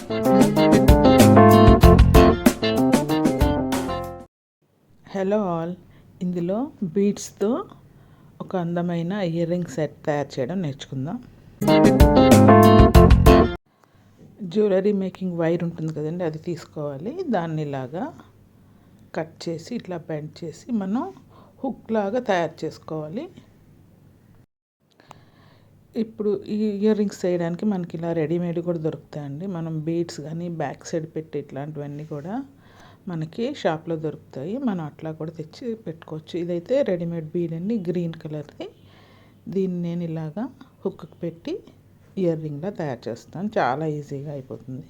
Hello all, ఇందులో బీడ్స్తో ఒక అందమైన ఇయర్ రింగ్ సెట్ తయారు చేయడం నేర్చుకుందాం. జ్యువెలరీ మేకింగ్ వైర్ ఉంటుంది కదండి, అది తీసుకోవాలి. దాన్ని ఇలాగా కట్ చేసి ఇట్లా బెండ్ చేసి మనం హుక్ లాగా తయారు చేసుకోవాలి. ఇప్పుడు ఈ ఇయర్ రింగ్స్ చేయడానికి మనకి ఇలా రెడీమేడ్ కూడా దొరుకుతాయండి. మనం బీడ్స్ కానీ బ్యాక్ సైడ్ పెట్టి ఇట్లాంటివన్నీ కూడా మనకి షాప్లో దొరుకుతాయి. మనం అట్లా కూడా తెచ్చి పెట్టుకోవచ్చు. ఇదైతే రెడీమేడ్ బీడ్ అండి, గ్రీన్ కలర్ది. దీన్ని నేను ఇలాగా హుక్కి పెట్టి ఇయర్ రింగ్లా తయారు చేస్తాను. చాలా ఈజీగా అయిపోతుంది.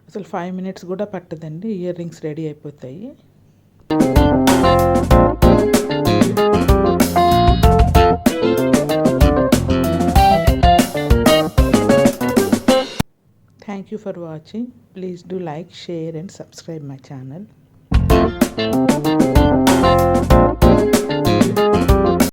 అసలు 5 minutes కూడా పట్టదండి, ఇయర్ రింగ్స్ రెడీ అయిపోతాయి. Thank you for watching. Please do like, share and subscribe my channel.